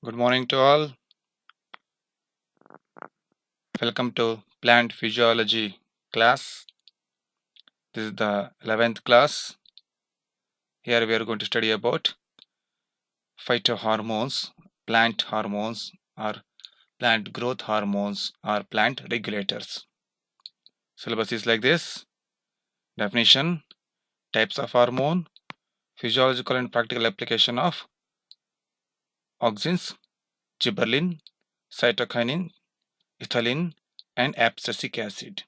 Good morning to all. Welcome to plant physiology class. This is the 11th class. Here we are going to study about phytohormones, plant hormones, or plant growth hormones, or plant regulators. Syllabus is like this: definition, types of hormone, physiological and practical application of auxins, gibberellin, cytokinin, ethylene, and abscisic acid.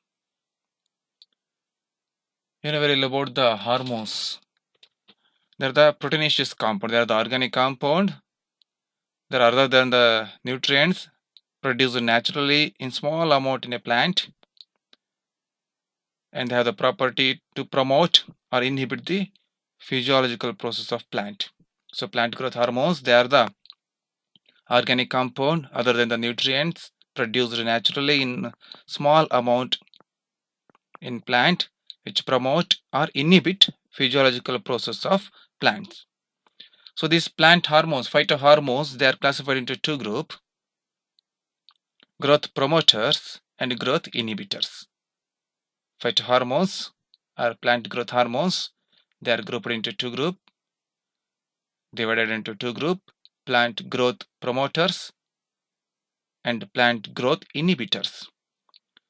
You know very little about the hormones. They are the proteinaceous compound. They are the organic compound. They are other than the nutrients produced naturally in small amount in a plant, and they have the property to promote or inhibit the physiological process of plant. So plant growth hormones, they are the organic compound other than the nutrients produced naturally in small amount in plant, which promote or inhibit physiological process of plants. So these plant hormones, phytohormones, they are classified into two groups: growth promoters and growth inhibitors. Phytohormones or plant growth hormones, they are grouped into two groups, divided into two groups: plant growth promoters and plant growth inhibitors.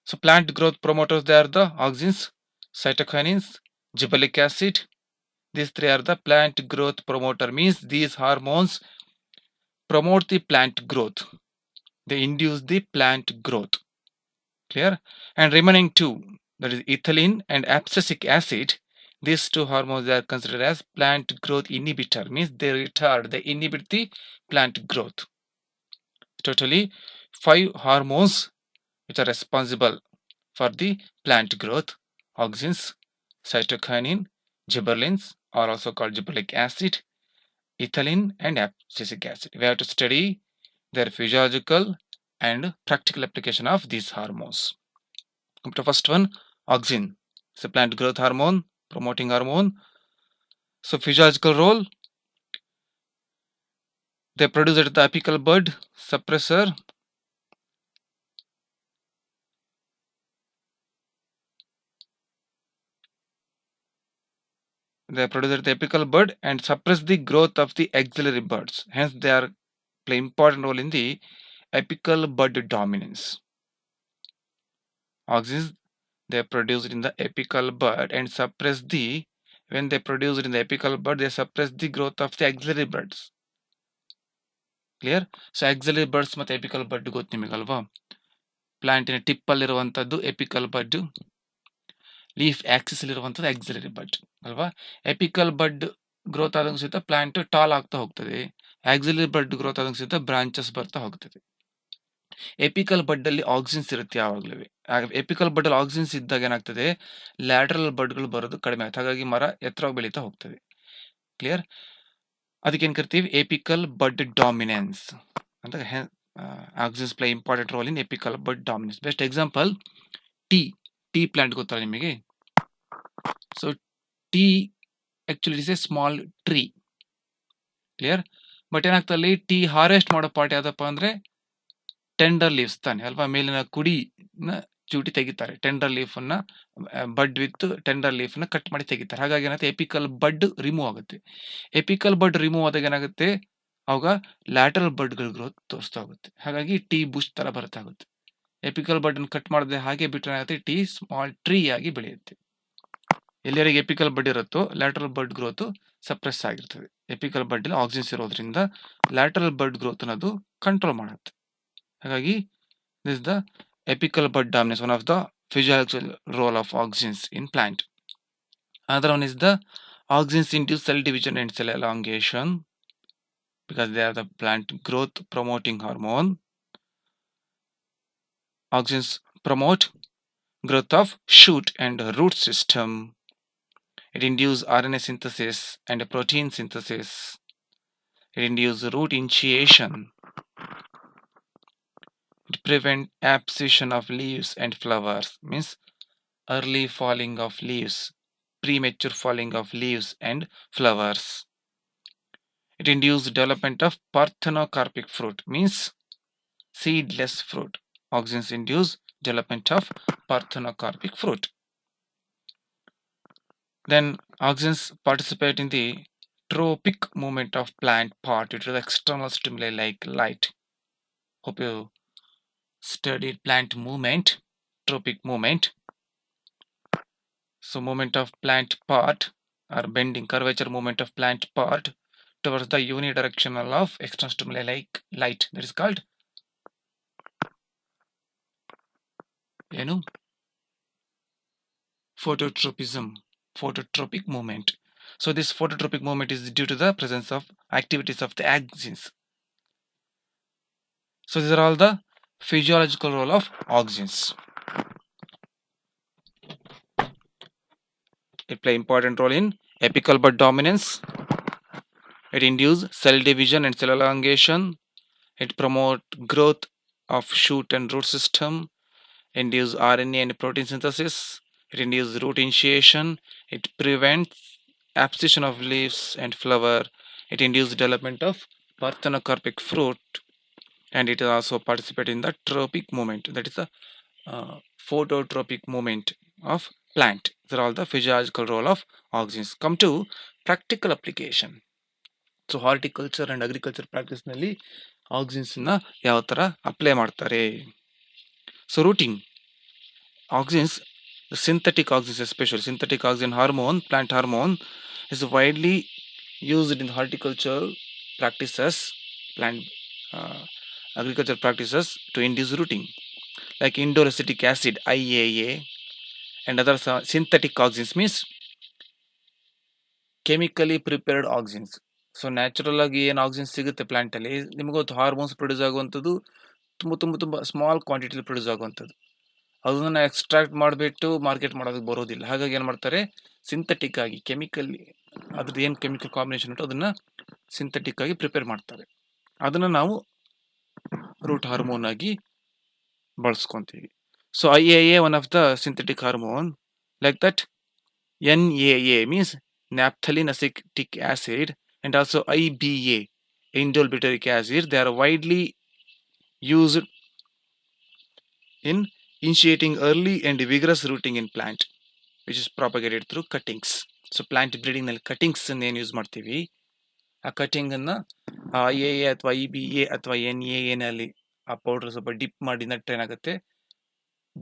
So plant growth promoters, they are the auxins, cytokinins, gibberellic acid. These three are the plant growth promoter, means these hormones promote the plant growth. They induce the plant growth. Clear? And remaining two, that is ethylene and abscisic acid, these two hormones are considered as plant growth inhibitor, means they retard, they inhibit the plant growth. Totally 5 hormones which are responsible for the plant growth: auxins, cytokinin, gibberellins, are also called gibberellic acid, ethylene, and abscisic acid. We have to study their physiological and practical application of these hormones. Come to first one, auxin. It's a plant growth hormone, promoting hormone. So physiological role, they produce at the apical bud suppressor. They produce at the apical bud and suppress the growth of the axillary buds. Hence, they are play important role in the apical bud dominance. Auxins, they are produced in the apical bud and suppress the, when they produce in the apical bud, they suppress the growth of the axillary buds. Clear? So axillary buds ಮತ್ತು apical bud ಗೊತ್ತು ನಿಮಗಲ್ವಾ? ಪ್ಲಾಂಟಿನ tip ಅಲ್ಲಿರುವಂತದ್ದು apical ಬಡ್, leaf Axis ಇರುವಂತದ್ದು auxiliary ಬಡ್ ಅಲ್ವಾ? Apical ಬಡ್ growth ಆದಂಗೆ ಸಹಿತ plant tall ಆಗ್ತಾ ಹೋಗ್ತದೆ, ಆಕ್ಸಿಲರಿ ಬಡ್ ಗ್ರೋತ್ ಆದಂಗೆ ಸಹಿತ ಬ್ರಾಂಚಸ್ ಬರ್ತಾ ಹೋಗ್ತದೆ. ಎಪಿಕಲ್ ಬಡ್ ಅಲ್ಲಿ ಆಕ್ಸಿನ್ಸ್ ಇರುತ್ತೆ ಯಾವಾಗಲೂ. ಎಪಿಕಲ್ ಬಡ್ ಅಲ್ಲಿ ಆಕ್ಸಿನ್ಸ್ ಇದ್ದಾಗ ಏನಾಗ್ತದೆ, ಲ್ಯಾಟರಲ್ ಬಡ್ಗಳು ಬರೋದು ಕಡಿಮೆ ಆಗುತ್ತೆ, ಹಾಗಾಗಿ ಮರ ಎತ್ತರವಾಗಿ ಬೆಳೀತಾ ಹೋಗ್ತದೆ. ಕ್ಲಿಯರ್? ಅದಕ್ಕೆ ಏನ್ ಕರಿತೀವಿ, ಎಪಿಕಲ್ ಬಡ್ ಡಾಮಿನೆನ್ಸ್ ಅಂತ. Auxins play important role in apical bud dominance. Best example tea plant ಗೊತ್ತಲ್ಲ ನಿಮಗೆ? So tea actually is a small tree. Clear? But ಏನಾಗ್ತದೆ, ಅಲ್ಲಿ ಟೀ ಹಾರ್ವೆಸ್ಟ್ ಮಾಡೋ ಪಾರ್ಟ್ ಯಾವ್ದಪ್ಪ ಅಂದ್ರೆ ಟೆಂಡರ್ ಲೀವ್ಸ್ ತಾನೆ ಅಲ್ವಾ? ಮೇಲಿನ ಕುಡಿನ ಚೂಟಿ ತೆಗಿತಾರೆ, ಟೆಂಡರ್ ಲೀಫ್ ಅನ್ನ, ಬಡ್ ವಿತ್ ಟೆಂಡರ್ ಲೀಫ್ ನ ಕಟ್ ಮಾಡಿ ತೆಗಿತಾರೆ. ಹಾಗಾಗಿ ಏನಾಗುತ್ತೆ, ಎಪಿಕಲ್ ಬಡ್ ರಿಮೂವ್ ಆಗುತ್ತೆ. ಎಪಿಕಲ್ ಬಡ್ ರಿಮೂವ್ ಆದಾಗ ಏನಾಗುತ್ತೆ, ಅವಾಗ ಲ್ಯಾಟರಲ್ ಬಡ್ಗಳ ಗ್ರೋತ್ ತೋರಿಸ್ತಾ ಹೋಗುತ್ತೆ. ಹಾಗಾಗಿ ಟೀ ಬುಷ್ ತರ ಬರ್ತಾಗುತ್ತೆ. ಎಪಿಕಲ್ ಬಡ್ ಕಟ್ ಮಾಡದೆ ಹಾಗೆ ಬಿಟ್ಟರೆ ಏನಾಗುತ್ತೆ, ಟೀ ಸ್ಮಾಲ್ ಟ್ರೀ ಆಗಿ ಬೆಳೆಯುತ್ತೆ. ಎಲ್ಲಿವರೆಗೆ ಎಪಿಕಲ್ ಬಡ್ ಇರುತ್ತೋ ಲ್ಯಾಟರಲ್ ಬಡ್ ಗ್ರೋತ್ ಸಪ್ರೆಸ್ ಆಗಿರ್ತದೆ. ಎಪಿಕಲ್ ಬಡ್ ಅಲ್ಲಿ ಆಕ್ಸಿನ್ಸ್ ಇರೋದ್ರಿಂದ ಲ್ಯಾಟರಲ್ ಬಡ್ ಗ್ರೋತ್ ಅನ್ನೋದು ಕಂಟ್ರೋಲ್ ಮಾಡುತ್ತೆ. ಹಾಗಾಗಿ this is the apical bud dominance, one of the physiological role of auxins in plant. Another one is the auxins induce cell division and cell elongation because they are the plant growth promoting hormone. Auxins promote growth of shoot and root system. It induces RNA synthesis and protein synthesis. It induces root initiation. It prevents abscission of leaves and flowers, means early falling of leaves, premature falling of leaves and flowers. It induces development of parthenocarpic fruit, means seedless fruit. Auxins induce development of parthenocarpic fruit. Then auxins participate in the tropic movement of plant part due to the external stimuli like light. Hope you studied plant movement, tropic movement. So movement of plant part or bending curvature movement of plant part towards the unidirectional of external stimuli like light. That is called phototropism, phototropic movement. So this phototropic movement is due to the presence of activities of the auxins. So these are all the physiological role of auxins. It play important role in apical bud dominance. It induce cell division and cell elongation. It promote growth of shoot and root system. Induce RNA and protein synthesis. It induces root initiation. It prevents abscission of leaves and flower. It induces development of parthenocarpic fruit, and it also participates in the tropic movement. That is the phototropic movement of plant. These are all the physiological role of auxins. Come to practical application. So horticulture and agriculture ಪ್ರಾಕ್ಟೀಸ್ನಲ್ಲಿ ಆಕ್ಸಿನ್ಸ್ನ ಯಾವ ಥರ apply ಮಾಡ್ತಾರೆ. So rooting auxins, the synthetic auxins, especially synthetic auxin hormone, plant hormone, is widely used in horticultural practices, plant agriculture practices to induce rooting, like indole acetic acid IAA and other synthetic auxins, means chemically prepared auxins. So natural ಆಗಿ ಏನು oxygen ಸಿಗುತ್ತೆ ಪ್ಲಾಂಟಲ್ಲಿ, ನಿಮಗೆ ಗೊತ್ತು hormones produce ಆಗುವಂಥದ್ದು ತುಂಬ small ಕ್ವಾಂಟಿಟಿಲಿ produce ಆಗುವಂಥದ್ದು. ಅದನ್ನು extract ಮಾಡಿಬಿಟ್ಟು ಮಾರ್ಕೆಟ್ ಮಾಡೋದಕ್ಕೆ ಬರೋದಿಲ್ಲ. ಹಾಗಾಗಿ ಏನು ಮಾಡ್ತಾರೆ, ಸಿಂಥೆಟಿಕ್ ಆಗಿ ಕೆಮಿಕಲ್, ಅದ್ರದ್ದು ಏನು ಕೆಮಿಕಲ್ ಕಾಂಬಿನೇಷನ್ ಉಂಟು ಅದನ್ನು ಸಿಂಥೆಟಿಕ್ ಆಗಿ ಪ್ರಿಪೇರ್ ಮಾಡ್ತಾರೆ. ಅದನ್ನು ನಾವು ರೂಟ್ ಹಾರ್ಮೋನ್ ಆಗಿ ಬಳಸ್ಕೊತೀವಿ. So IAA one of the synthetic hormone, like that NAA means naphthalene acetic acid and also IBA, indole butyric acid. They are widely used in initiating early and vigorous rooting in plant, which is propagated through cuttings. So plant breeding ನಲ್ಲಿ cuttings ಏನು use ಮಾಡ್ತೀವಿ, ಆ cutting ಅನ್ನ IAA ಅಥವಾ IBA ಅಥವಾ NAA ನಲ್ಲಿ ಆ powder ಸ್ವಲ್ಪ ಡಿಪ್ ಮಾಡಿ ನಟ್ರೆ ಏನಾಗುತ್ತೆ,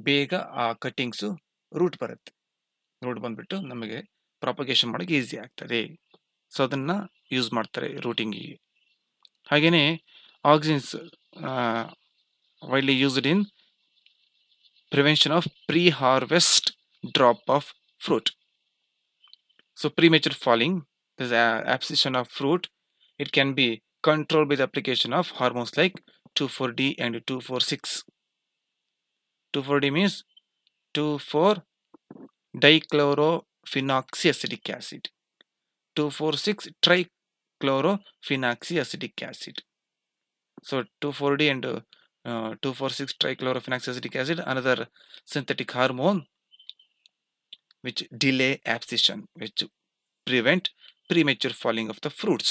ಬೇಗ ಆ ಕಟಿಂಗ್ಸು ರೂಟ್ ಬರುತ್ತೆ. ರೂಟ್ ಬಂದ್ಬಿಟ್ಟು ನಮಗೆ ಪ್ರಾಪಗೇಷನ್ ಮಾಡೋಕ್ಕೆ ಈಸಿ ಆಗ್ತದೆ. ಸೊ ಅದನ್ನು ಯೂಸ್ ಮಾಡ್ತಾರೆ ರೂಟಿಂಗಿಗೆ. ಹಾಗೆಯೇ auxins widely used in prevention of pre-harvest drop of fruit. So premature falling, this abscission of fruit, it can be controlled by the application of hormones like 2,4-D and 2,4,6. 2,4-D means 2,4-dichlorophenoxyacetic acid. 2,4,6-trichlorophenoxyacetic acid. So 2,4-D and 2,4,6-trichlorophenoxyacetic acid, another synthetic hormone which delay abscission, which prevent premature falling of the fruits.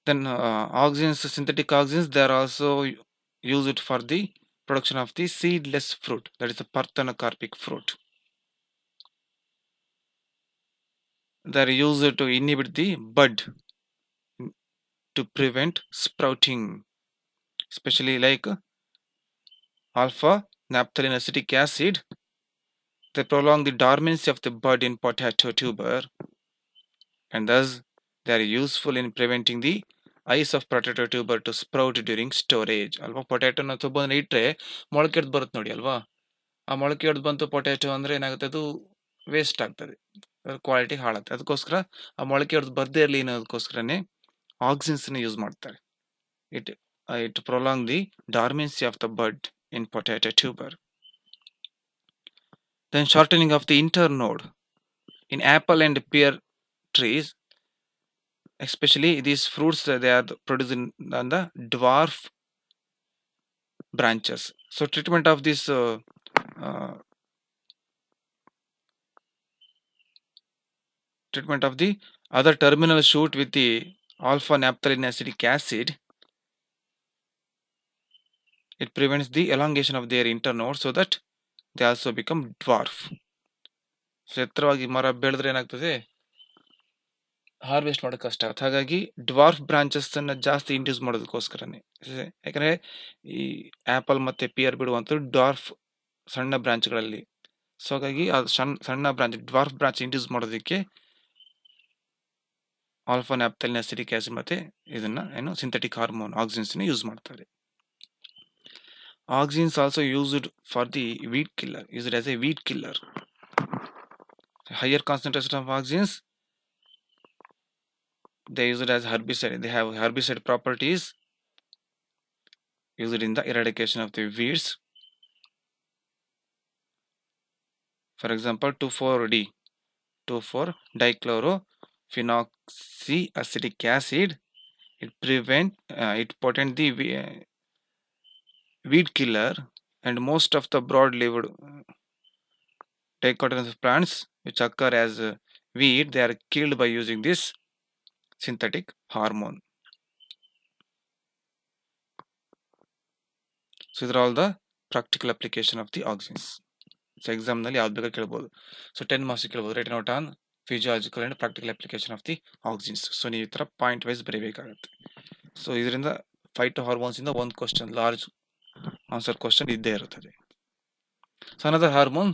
Then auxins, synthetic auxins, they are also used for the production of the seedless fruit, that is the parthenocarpic fruit. They are used to inhibit the bud to prevent sprouting, especially like alpha naphthalene acetic acid. They prolong the dormancy of the bud in potato tuber, and thus they are useful in preventing the eyes of potato tuber to sprout during storage. ಅಲ್ವಾ, ಪೊಟ್ಯಾಟೋನ ತುಬ್ಬನ ಇಟ್ಟರೆ ಮೊಳಕೆ ಎದ್ದು ಬರುತ್ತೆ ನೋಡಿ ಅಲ್ವಾ, ಆ ಮೊಳಕೆ ಎದ್ದು ಬಂತು ಪೊಟ್ಯಾಟೋ ಅಂದರೆ ಏನಾಗುತ್ತೆ, ಅದು ವೇಸ್ಟ್ ಆಗ್ತದೆ, ಕ್ವಾಲಿಟಿ ಹಾಳಾಗ್ತದೆ. ಅದಕ್ಕೋಸ್ಕರ ಆ ಮೊಳಕೆ ಎದ್ದು ಬರದೇ ಇರಲಿ ಅನ್ನೋದಕ್ಕೋಸ್ಕರನೇ ಆಕ್ಸಿನ್ಸ್ನ ಯೂಸ್ ಮಾಡ್ತಾರೆ. It prolong the dormancy of the bud in potato tuber. Then shortening of the internode in apple and pear trees, especially these fruits, they are produced on the dwarf branches. So treatment of this treatment of the Other terminal shoot with the alpha naphthalene acidic acid, it prevents the elongation of their internode so that they also become dwarf. So ಎತ್ತರವಾಗಿ ಮರ ಬೆಳೆದ್ರೆ ಏನಾಗ್ತದೆ, harvest ಮಾಡೋಕೆ ಕಷ್ಟ ಆಗುತ್ತೆ. ಹಾಗಾಗಿ dwarf branches ಅನ್ನ ಜಾಸ್ತಿ ಇಂಡ್ಯೂಸ್ ಮಾಡೋದಕ್ಕೋಸ್ಕರನೇ. ಯಾಕಂದ್ರೆ ಈ ಆಪಲ್ ಮತ್ತೆ ಪಿಯರ್ ಬಿಡುವಂಥದ್ದು ಡ್ವಾರ್ಫ್ ಸಣ್ಣ ಬ್ರಾಂಚ್ಗಳಲ್ಲಿ. ಸೊ ಹಾಗಾಗಿ ಅದು ಸಣ್ಣ ಬ್ರಾಂಚ್ ಡ್ವಾರ್ಫ್ ಬ್ರಾಂಚ್ ಇಂಡ್ಯೂಸ್ ಮಾಡೋದಕ್ಕೆ ಆಲ್ಫಾ ನ್ಯಾಪ್ಥಲಿನ್ ಅಸಿಟಿಕ್ ಆಸಿಡ್ ಮತ್ತೆ ಇದನ್ನ ಏನು ಸಿಂಥೆಟಿಕ್ ಹಾರ್ಮೋನ್ ಆಕ್ಸಿನ್ಸ್ ಯೂಸ್ ಮಾಡ್ತಾರೆ. Auxins also used for the weed killer, used as a weed killer. Higher concentration of auxins, they use it as herbicide. They have herbicide properties used in the eradication of the weeds. For example, 2,4-D, 2,4-dichlorophenoxyacetic acid. It potent the weed killer, and most of the broad-leaved dicotyledonous plants which occur as weed, they are killed by using this synthetic hormone. So these are all the practical application of the auxins. So exam nalli yaadu ಬೇಕಾ ಕೇಳಬಹುದು. So 10 marks ಕೇಳಬಹುದು. Write note on physiological and practical application of the auxins. So ನೀವು ಈ ತರ point wise ಬರೀಬೇಕಾಗುತ್ತೆ. So ಇದರಿಂದ phytohormones ಇಂದ ಒಂದು question large answer question ಇದ್ದೇ ಇರುತ್ತದೆ. So another hormone,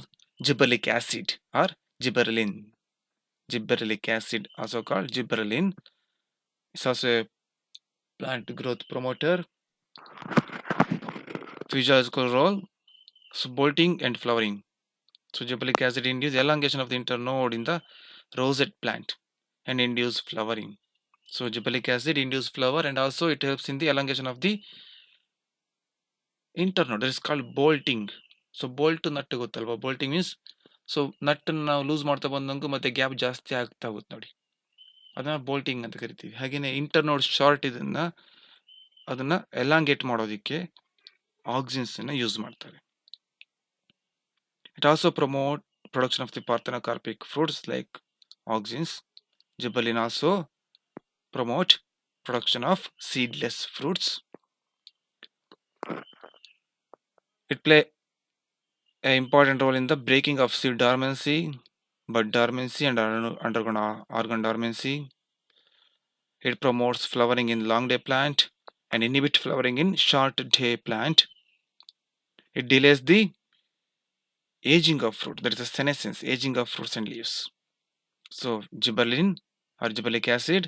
gibberellic acid or gibberellin. Gibberellic acid, also called gibberellin, is also a plant growth promoter. Physiological role, so bolting and flowering. So gibberellic acid induces elongation of the internode in the rosette plant and induce flowering. So gibberellic acid induces flower and also it helps in the elongation of the internode. That is called bolting. So bolt nut ಗೊತ್ತಲ್ವಾ, bolting means so nut ನಾವು loose ಮಾಡ್ತಾ ಬಂದಂಗೂ ಮತ್ತೆ gap ಜಾಸ್ತಿ ಆಗ್ತಾ ಹೋಗುತ್ತೆ ನೋಡಿ, ಅದನ್ನ ಬೋಲ್ಟಿಂಗ್ ಅಂತ ಕರಿತೀವಿ. ಹಾಗೇನೆ ಇಂಟರ್ನೋಡ್ ಶಾರ್ಟ್ ಇದನ್ನ ಅದನ್ನ ಎಲಾಂಗೇಟ್ ಮಾಡೋದಕ್ಕೆ ಆಕ್ಸಿನ್ಸ್ ಯೂಸ್ ಮಾಡ್ತಾರೆ. It also promote production of the parthenocarpic fruits like auxins. Gibberellin also promote production of seedless fruits. It play an important role in the breaking of seed dormancy, bud dormancy and underground organ dormancy. It promotes flowering in long day plant and inhibit flowering in short day plant. It delays the aging of fruit, that is the senescence, aging of fruits and leaves. So gibberellin or gibberellic acid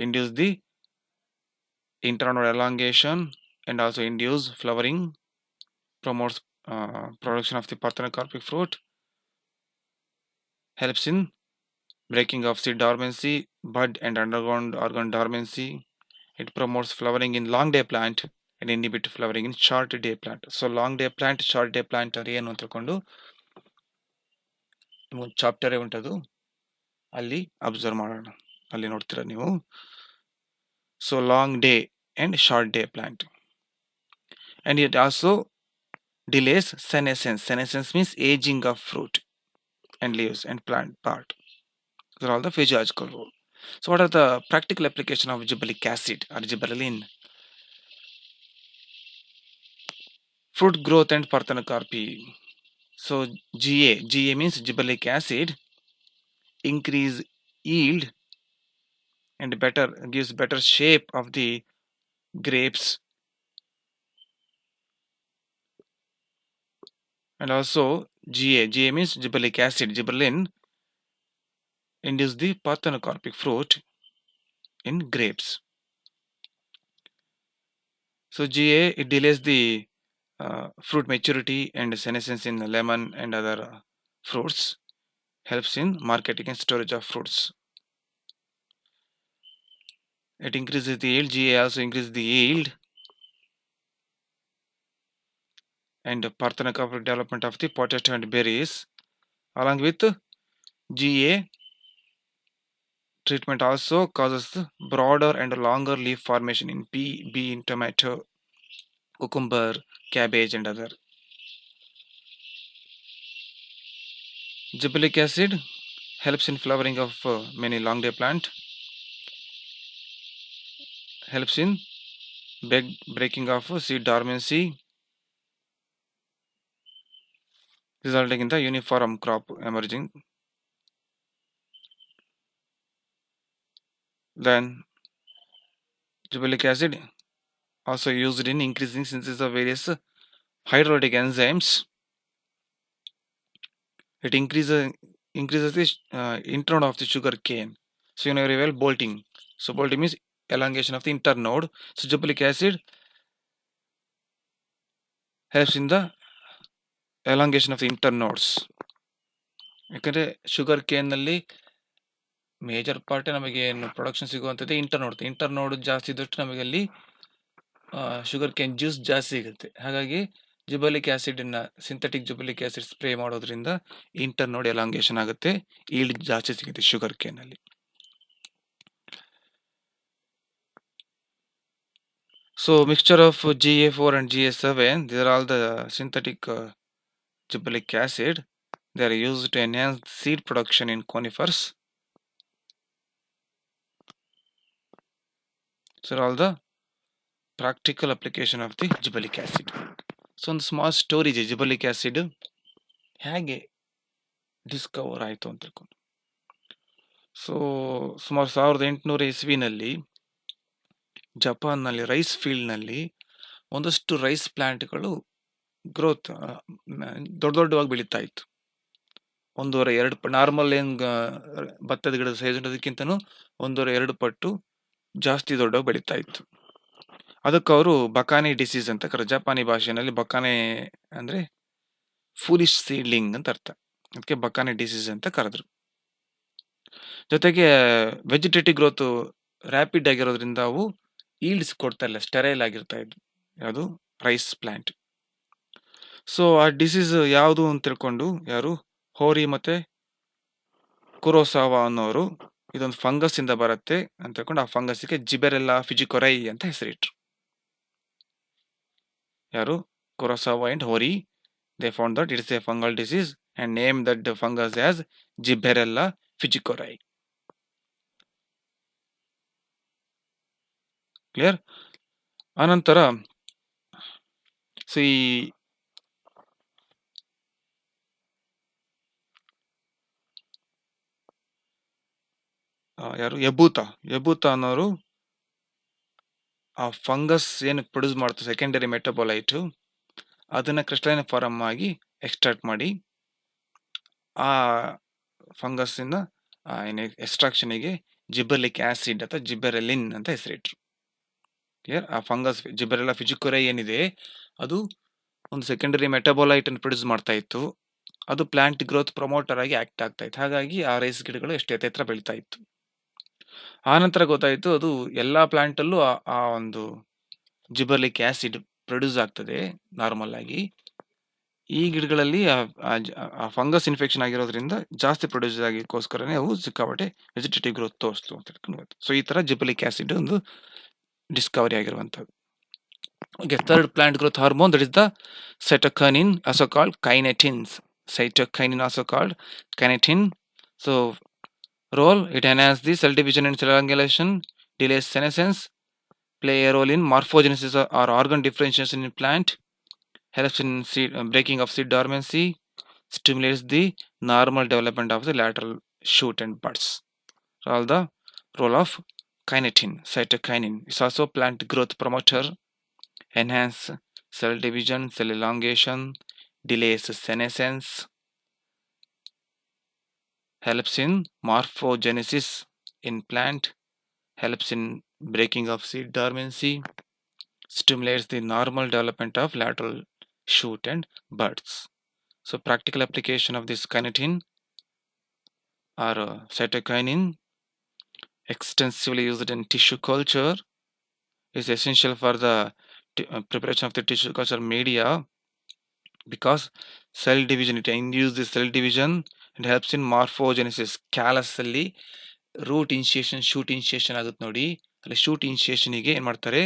induce the internode elongation and also induce flowering, promotes production of the parthenocarpic fruit, helps in breaking of seed dormancy, bud and underground organ dormancy. It promotes flowering in long day plant and inhibit flowering in short day plant. So long day plant, short day plant are ಏನು ಅಂತ ತಿಳ್ಕೊಂಡು ಒಂದು ಚಾಪ್ಟರೇ ಉಂಟದು, ಅಲ್ಲಿ observe ಮಾಡೋಣ, ಅಲ್ಲಿ ನೋಡ್ತೀರಾ ನೀವು. So long day and short day plant, and it also delays senescence. Senescence means aging of fruit and leaves and plant part. These are all the physiological role. So what are the practical application of gibberellic acid or gibberellin? Fruit growth and parthenocarpy. So GA means gibberellic acid increase yield and gives better shape of the grapes, and also GA means gibberellic acid, gibberellin induce the parthenocarpic fruit in grapes. So GA, it delays the fruit maturity and senescence in lemon and other fruits, helps in marketing and storage of fruits. It increases the yield. GA also increases the yield and parthenocarpic development of the potato and berries. Along with GA, treatment also causes broader and longer leaf formation in pea, bean, tomato, cucumber, cabbage and other. Gibberellic acid helps in flowering of many long day plant, helps in breaking of seed dormancy, resulting in the uniform crop emerging. Then gibberellic acid also used in increasing synthesis of various hydrolytic enzymes. It increases the internode of the sugar cane. So you know very well bolting. So bolting means elongation of the internode. So gibberellic acid helps in the elongation of the internodes. ಯಾಕಂದರೆ sugar ಕೇನ್ನಲ್ಲಿ major part ನಮಗೆ ಏನು production ಸಿಗುವಂಥದ್ದು internode ಜಾಸ್ತಿ ಇದ್ದಷ್ಟು ನಮಗೆ ಅಲ್ಲಿ sugar cane juice ಜಾಸ್ತಿ ಸಿಗುತ್ತೆ. ಹಾಗಾಗಿ ಜಿಬಲಿಕ್ ಆ್ಯಸಿಡನ್ನು ಸಿಂಥೆಟಿಕ್ ಜಿಬಲಿಕ್ ಆ್ಯಸಿಡ್ ಸ್ಪ್ರೇ ಮಾಡೋದ್ರಿಂದ ಇಂಟರ್ನೋಡ್ ಎಲಾಂಗೇಷನ್ ಆಗುತ್ತೆ, ಈಲ್ಡ್ ಜಾಸ್ತಿ ಸಿಗುತ್ತೆ sugar ಕೇನಲ್ಲಿ. So mixture of GA4 and GA7, these are all the synthetic gibberellic acid. They are used to enhance seed production in conifers. So all the practical application of the gibberellic acid. So ಒಂದು small story ಇದೆ gibberellic acid ಹೇಗೆ Discover ಆಯಿತು ಅಂತ ತಿಳ್ಕೊಂಡು. So ಸುಮಾರು 1800 ಇಸ್ವಿನಲ್ಲಿ ಜಪಾನ್ನಲ್ಲಿ rice ಫೀಲ್ಡ್ನಲ್ಲಿ ಒಂದಷ್ಟು rice ಪ್ಲ್ಯಾಂಟ್ಗಳು growth ದೊಡ್ಡದಾಗಿ ಬೆಳೀತಾ ಇತ್ತು. 1.5-2 ನಾರ್ಮಲ್ ಏನು ಭತ್ತದ ಗಿಡದ ಸೈಜ್ ಅದಕ್ಕಿಂತನೂ 1.5-2 ಪಟ್ಟು ಜಾಸ್ತಿ ದೊಡ್ಡವಾಗಿ ಬೆಳೀತಾ ಇತ್ತು. ಅದಕ್ಕೆ ಅವರು ಬಕಾನೆ ಡಿಸೀಸ್ ಅಂತ ಜಪಾನಿ ಭಾಷೆಯಲ್ಲಿ ಬಕಾನೆ ಅಂದರೆ ಫೂಲಿಶ್ ಸೀಡ್ಲಿಂಗ್ ಅಂತ ಅರ್ಥ, ಅದಕ್ಕೆ ಬಕಾನೆ ಡಿಸೀಸ್ ಅಂತ ಕರೆದ್ರು. ಜೊತೆಗೆ ವೆಜಿಟೇಟಿವ್ ಗ್ರೋತ್ ರ್ಯಾಪಿಡ್ ಆಗಿರೋದ್ರಿಂದ ಅವು ಈಲ್ಡ್ಸ್ ಕೊಡ್ತಾ ಇಲ್ಲ, ಸ್ಟೆರೈಲ್ ಆಗಿರ್ತಾ ಇದ್ವು, ಯಾವುದು ರೈಸ್ ಪ್ಲ್ಯಾಂಟ್. ಸೊ ಆ ಡಿಸೀಸ್ ಯಾವುದು ಅಂತ ತಿಳ್ಕೊಂಡು ಯಾರು ಹೋರಿ ಮತ್ತು ಕುರೋಸಾವಾ ಅನ್ನೋರು ಇದೊಂದು ಫಂಗಸ್ ಇಂದ ಬರುತ್ತೆ ಅಂತ ತಿಳ್ಕೊಂಡು ಆ ಫಂಗಸ್ಗೆ ಜಿಬೆರೆಲ್ಲಾ ಫಿಜಿಕೊರೈ ಅಂತ ಹೆಸರಿಟ್ರು. ಯಾರು Kurosawa and Hori, they found that it's a fungal disease and name that fungus as Gibberella fujikuroi. Clear? ಆನಂತರ ಸೊ ಈ ಯಾರು ಎಬೂತ ಅನ್ನೋರು ಆ ಫಂಗಸ್ ಏನು ಪ್ರೊಡ್ಯೂಸ್ ಮಾಡ್ತಾರೆ ಸೆಕೆಂಡರಿ ಮೆಟಬೊಲೈಟು ಅದನ್ನು ಕ್ರಿಸ್ಟಲೈನ್ ಫಾರಮ್ ಆಗಿ ಎಕ್ಸ್ಟ್ರಾಕ್ಟ್ ಮಾಡಿ ಆ ಫಂಗಸ್ಸಿನ ಏನು ಎಕ್ಸ್ಟ್ರಾಕ್ಷನಿಗೆ ಜಿಬರ್ಲಿಕ್ ಆ್ಯಸಿಡ್ ಅಥವಾ ಜಿಬೆರೆಲಿನ್ ಅಂತ ಹೆಸರಿಟ್ರು. ಕ್ಲಿಯರ್? ಆ ಫಂಗಸ್ ಜಿಬೆರೆಲ್ಲಾ ಫಿಜಿಕೊರೈ ಏನಿದೆ ಅದು ಒಂದು ಸೆಕೆಂಡರಿ ಮೆಟಬೊಲೈಟನ್ನು ಪ್ರೊಡ್ಯೂಸ್ ಮಾಡ್ತಾ ಇತ್ತು, ಅದು ಪ್ಲಾಂಟ್ ಗ್ರೋತ್ ಪ್ರಮೋಟರ್ ಆಗಿ ಆಕ್ಟ್ ಆಗ್ತಾ ಇತ್ತು. ಹಾಗಾಗಿ ಆ ರೈಸ್ ಗಿಡಗಳು ಎಷ್ಟು ಎತ್ತರ ಬೆಳೀತಾ ಇತ್ತು. ಆನಂತರ ಗೊತ್ತಾಯಿತು ಅದು ಎಲ್ಲ ಪ್ಲಾಂಟಲ್ಲೂ ಆ ಒಂದು ಜಿಬರ್ಲಿಕ್ ಆ್ಯಸಿಡ್ ಪ್ರೊಡ್ಯೂಸ್ ಆಗ್ತದೆ ನಾರ್ಮಲ್ ಆಗಿ. ಈ ಗಿಡಗಳಲ್ಲಿ ಆ ಫಂಗಸ್ ಇನ್ಫೆಕ್ಷನ್ ಆಗಿರೋದ್ರಿಂದ ಜಾಸ್ತಿ ಪ್ರೊಡ್ಯೂಸ್ ಆಗಿಕ್ಕೋಸ್ಕರನೇ ಅವು ಸಿಕ್ಕಾಪಟ್ಟೆ ವೆಜಿಟೇಟಿವ್ ಗ್ರೋತ್ ತೋರಿಸ್ತು ಅಂತ ಹೇಳ್ಕೊಂಡು. ಸೊ ಈ ಥರ ಜಿಬರ್ಲಿಕ್ ಆ್ಯಸಿಡ್ ಒಂದು ಡಿಸ್ಕವರಿ ಆಗಿರುವಂಥದ್ದು. Okay, third plant growth hormone that is the cytokinin, also called kinetins. Cytokinin also called kinetin. So role, it enhances the cell division and cell elongation, delays senescence, play a role in morphogenesis or organ differentiation in plant, helps in breaking of seed dormancy, stimulates the normal development of the lateral shoot and buds. So all the role of kinetin, cytokinin is also plant growth promoter, enhance cell division, cell elongation, delays senescence, helps in morphogenesis in plant, helps in breaking of seed dormancy, stimulates the normal development of lateral shoot and buds. So practical application of this kinetin or cytokinin, extensively used in tissue culture, is essential for the preparation of the tissue culture media because cell division, it induces the cell division and helps in morphogenesis. Callus ಅಲ್ಲಿ root initiation shoot initiation ಆಗುತ್ತೆ ನೋಡಿ, ಅಲ್ಲಿ shoot ಇನಿಷಿಯೇಷನಿಗೆ ಏನು ಮಾಡ್ತಾರೆ,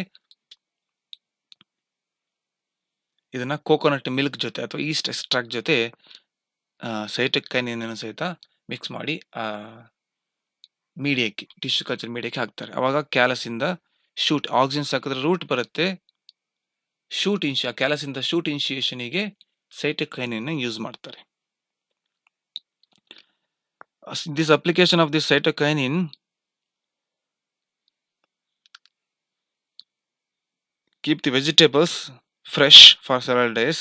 ಇದನ್ನ coconut milk ಜೊತೆ ಅಥವಾ yeast extract ಜೊತೆ ಸೈಟೋಕೈನಿನ್ ಅನ್ನು ಸಹಿತ ಮಿಕ್ಸ್ ಮಾಡಿ ಮೀಡಿಯಾಕ್ಕೆ, ಟಿಶ್ಯೂ ಕಲ್ಚರ್ ಮೀಡಿಯಾಕ್ಕೆ ಹಾಕ್ತಾರೆ. ಅವಾಗ ಕ್ಯಾಲಸಿಂದ ಶೂಟ್ ಆಕ್ಸಿಜನ್ ಹಾಕಿದ್ರೆ ರೂಟ್ ಬರುತ್ತೆ. ಕ್ಯಾಲಸಿಂದ ಶೂಟ್ ಇನಿಷಿಯೇಷನ್ಗೆ ಸೈಟೋಕೈನಿನ್ ಯೂಸ್ ಮಾಡ್ತಾರೆ. This application of this cytokinin keep the vegetables fresh for several days,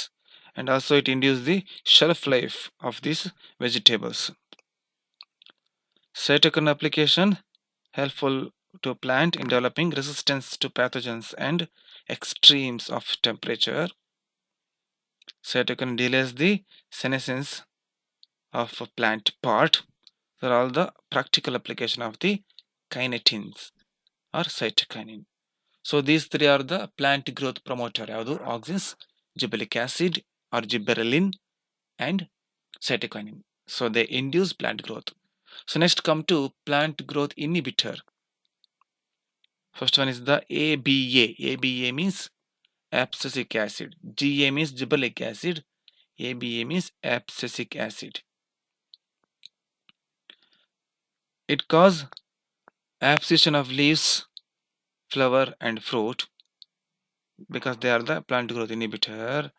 and also it induces the shelf life of these vegetables. Cytokinin application helpful to plant in developing resistance to pathogens and extremes of temperature. Cytokinin delays the senescence of a plant part. These are all the practical application of the kinetins or cytokinin. So these three are the plant growth promoter. Yadu auxins, gibberellic acid or gibberellin, and cytokinin. So they induce plant growth. So next come to plant growth inhibitor. First one is the ABA. ABA means abscisic acid. GA means gibberellic acid. ABA means abscisic acid. It causes abscission of leaves, flower and fruit because they are the plant growth inhibitor.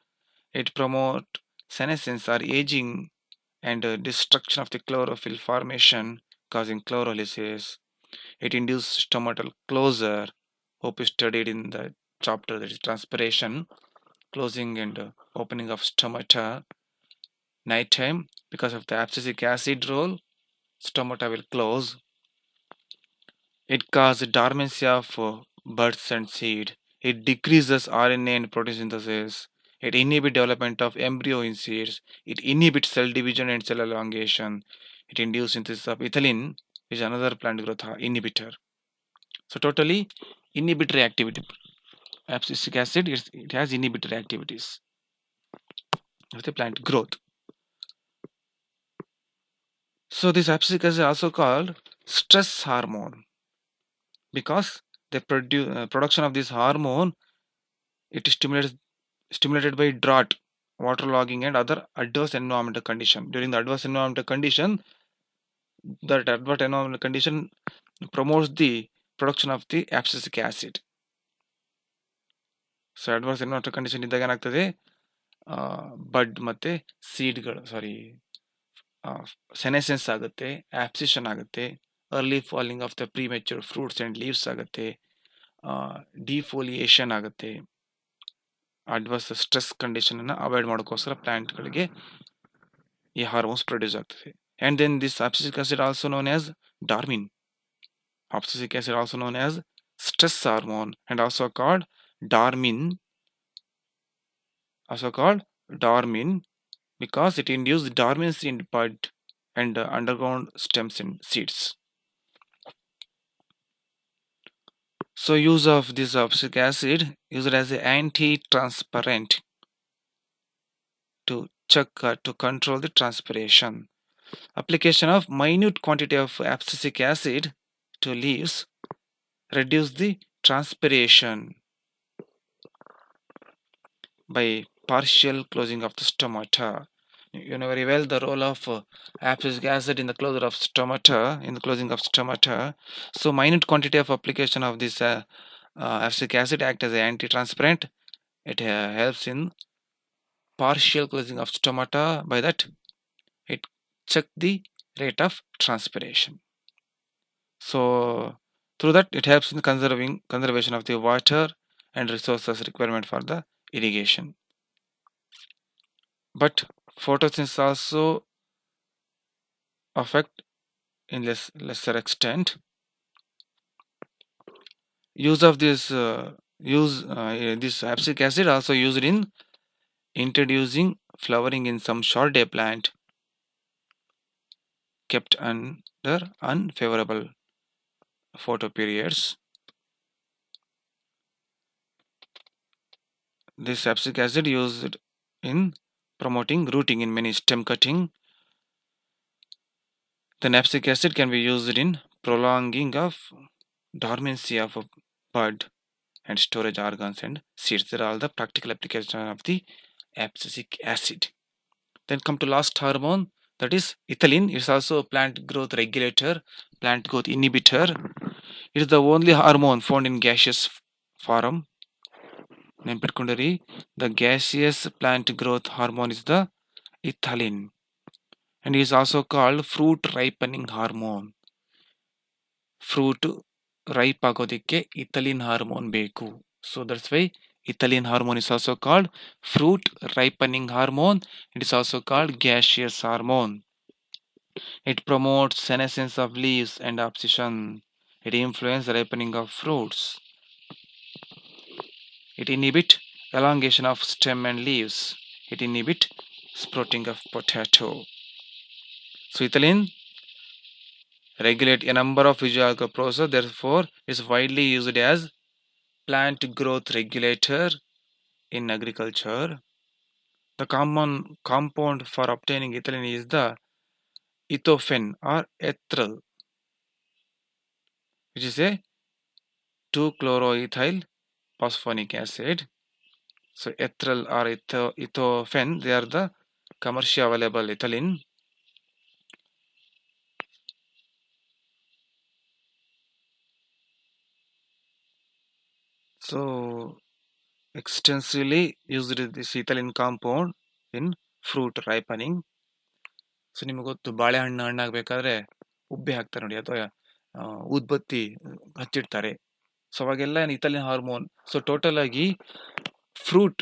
It promotes senescence or aging and destruction of the chlorophyll formation, causing chlorolysis. It induces stomatal closure. Hope you studied in the chapter that is transpiration, closing and opening of stomata. Nighttime, because of the abscisic acid role, stomata will close. It causes dormancy of buds and seed. It decreases RNA and protein synthesis. It inhibits development of embryo in seeds. It inhibits cell division and cell elongation. It induces synthesis of ethylene, which is another plant growth inhibitor. So totally inhibitory activity. Abscisic acid, it has inhibitory activities of the plant growth. So this abscisic acid is also called stress hormone because the production of this hormone, it is stimulated by drought, waterlogging and other adverse environmental condition. During the adverse environmental condition, that adverse environmental condition promotes the production of the abscisic acid. So adverse environmental condition ಇದ್ದಾಗ ಏನಾಗ್ತದೆ, ಬಡ್ ಮತ್ತೆ ಸೀಡ್ಗಳು ಸೆನೆಸೆನ್ಸ್ ಆಗುತ್ತೆ, ಆಬ್ಸಿಷನ್ ಆಗುತ್ತೆ, early falling of the premature fruits and leaves ಆಗುತ್ತೆ, ಡಿಫೋಲಿಯೇಷನ್ ಆಗುತ್ತೆ. Adverse stress ಕಂಡೀಷನನ್ನು avoid ಮಾಡೋಕ್ಕೋಸ್ಕರ ಪ್ಲಾಂಟ್ಗಳಿಗೆ ಈ ಹಾರ್ಮೋನ್ಸ್ ಪ್ರೊಡ್ಯೂಸ್ ಆಗ್ತದೆ. And then this abscisic acid also known as Darmin. Abscisic acid also known as stress hormone and also called Darmin. Because it induces dormancy in bud and underground stems and seeds. So use of this abscisic acid used as an anti-transparent to check to control the transpiration. Application of minute quantity of abscisic acid to leaves reduce the transpiration by partial closing of the stomata. You know very well the role of abscisic acid in the closure of stomata, closing of stomata. So minute quantity of application of this abscisic acid act as an anti-transparent. It helps in partial closing of stomata. By that it check the rate of transpiration. So through that it helps in conservation of the water and resources requirement for the irrigation. But photosynthesis also affect in lesser extent. Use of this this abscisic acid also used in introducing flowering in some short day plant kept under unfavorable photo periods. This abscisic acid used in promoting rooting in many stem cutting. Then abscisic acid can be used in prolonging of dormancy of a bud and storage organs and seeds. There are all the practical applications of the abscisic acid. Then come to last hormone, that is ethylene. It's also a plant growth regulator, plant growth inhibitor. It is the only hormone found in gaseous form. ನೆನ್ಪಿಟ್ಕೊಂಡಿರಿ, the gaseous plant growth hormone is the ethylene, and it is also called fruit ripening hormone. Fruit ripe ಆಗೋದಕ್ಕೆ ethylene hormone ಬೇಕು. So that's why ethylene hormone is also called fruit ripening hormone. It is also called gaseous hormone. It promotes senescence of leaves and abscission. It influences the ripening of fruits. It inhibits elongation of stem and leaves. It inhibits sprouting of potato. So ethylene regulate a number of physiological processes, therefore is widely used as plant growth regulator in agriculture. The common compound for obtaining ethylene is the ethofen or ethyl, which is a 2-chloroethyl phosphonic acid. So ethyl or ethofen, they are the commercially available ethylene. So extensively used this ethylene compound in fruit ripening. So ನಿಮಗೆ ಗೊತ್ತು, ಬಾಳೆಹಣ್ಣು ಹಣ್ಣಾಗಬೇಕಾದ್ರೆ ಉಬ್ಬೆ ಹಾಕ್ತಾರೆ ನೋಡಿ, ಅಥವಾ ಊದ್ಬತ್ತಿ ಹಚ್ಚಿಡ್ತಾರೆ. So ಅವಾಗೆಲ್ಲ ethylene hormone. So total ಆಗಿ fruit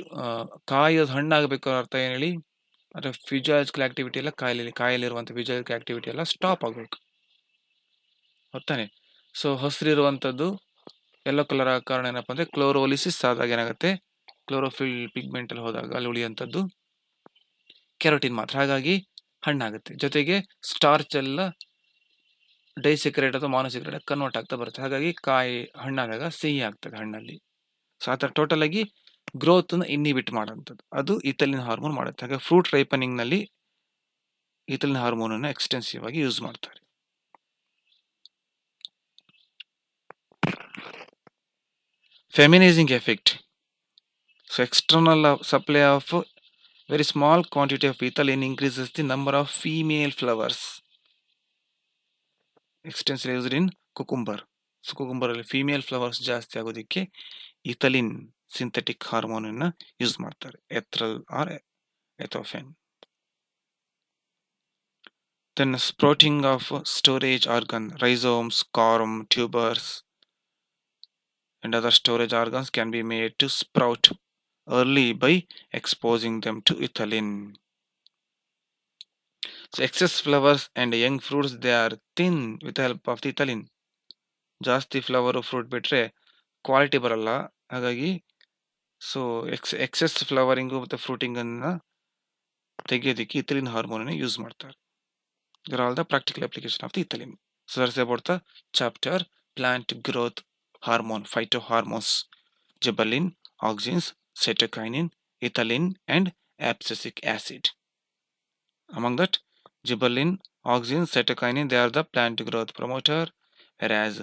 ಕಾಯಿ ಹಣ್ಣಾಗಬೇಕು ಅರ್ಥ ಏನು ಹೇಳಿ, ಅಂದರೆ ಫಿಸಿಯಾಲಜಿಕಲ್ ಆಕ್ಟಿವಿಟಿ ಎಲ್ಲ ಕಾಯಲ್ಲಿರುವಂಥ ಫಿಸಿಯಾಲಜಿಕಲ್ ಆಕ್ಟಿವಿಟಿ ಎಲ್ಲ ಸ್ಟಾಪ್ ಆಗಬೇಕು, ಗೊತ್ತಾನೆ. ಸೊ ಹಸಿರಿರುವಂಥದ್ದು ಯೆಲ್ಲೋ ಕಲರ್ ಆಗ ಕಾರಣ ಏನಪ್ಪ ಅಂದರೆ ಕ್ಲೋರೋಲಿಸಿಸ್ ಆದಾಗ ಏನಾಗುತ್ತೆ, ಕ್ಲೋರೋಫಿಲ್ ಪಿಗ್ಮೆಂಟ್ ಅಲ್ಲಿ ಹೋದಾಗ ಅಲ್ಲಿ ಉಳಿಯುವಂಥದ್ದು ಕೆರೋಟಿನ್ ಮಾತ್ರ, ಹಾಗಾಗಿ ಹಣ್ಣಾಗುತ್ತೆ. ಜೊತೆಗೆ ಸ್ಟಾರ್ಚ್ ಎಲ್ಲ ಡೈಸೆಕ್ರೇಟ್ ಅಥವಾ ಮಾನೋಸೆಕ್ರೇಟ್ ಕನ್ವರ್ಟ್ ಆಗ್ತಾ ಬರುತ್ತೆ, ಹಾಗಾಗಿ ಕಾಯಿ ಹಣ್ಣಾದಾಗ ಸಿಹಿ ಆಗ್ತದೆ ಹಣ್ಣಲ್ಲಿ. ಸೊ ಆ ಥರ ಟೋಟಲ್ ಆಗಿ ಗ್ರೋತ್ ಇನ್ಹಿಬಿಟ್ ಮಾಡೋಂಥದ್ದು ಅದು ಇಥಲಿನ್ ಹಾರ್ಮೋನ್ ಮಾಡುತ್ತೆ. ಹಾಗೆ ಫ್ರೂಟ್ ರೈಪನಿಂಗ್ ನಲ್ಲಿ ಇಥಲಿನ್ ಹಾರ್ಮೋನ್ ಅನ್ನು ಎಕ್ಸ್ಟೆನ್ಸಿವ್ ಆಗಿ ಯೂಸ್ ಮಾಡ್ತಾರೆ. Feminising effect. So external supply of very small quantity of ethylene increases the number of female flowers. Extensively used in cucumber. So cucumber ಅಲ್ಲಿ female flowers ಜಾಸ್ತಿ ಆಗೋದಕ್ಕೆ ethylene synthetic hormone ಅನ್ನ use ಮಾಡ್ತಾರೆ, ಎಥ್ರಲ್ R ಎಥೋಫೆನ್. Then sprouting of storage organ, rhizomes, corm, tubers and other storage organs can be made to sprout early by exposing them to ethylene. So excess flowers and young fruits, they are thin with the help of the ethylene. ಜಾಸ್ತಿ flower fruit ಬಿಟ್ರೆ quality ಬರಲ್ಲ, ಹಾಗಾಗಿ so excess flowering ಮತ್ತು fruiting ಅನ್ನ ತೆಗೆಯೋದಕ್ಕೆ ethylene hormone ಅನ್ನು use ಮಾಡ್ತಾರೆ. These are all the practical application of the ethylene. So that's about the chapter plant growth hormone, phytohormones, gibberellin, auxins, cytokinin, ethylene and abscisic acid. Among that, gibberellin, auxins, cytokinin, they are the plant growth promoter, whereas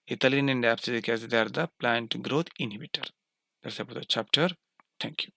ethylene and abscisic acid, they are the plant growth inhibitor. That's about the chapter. Thank you.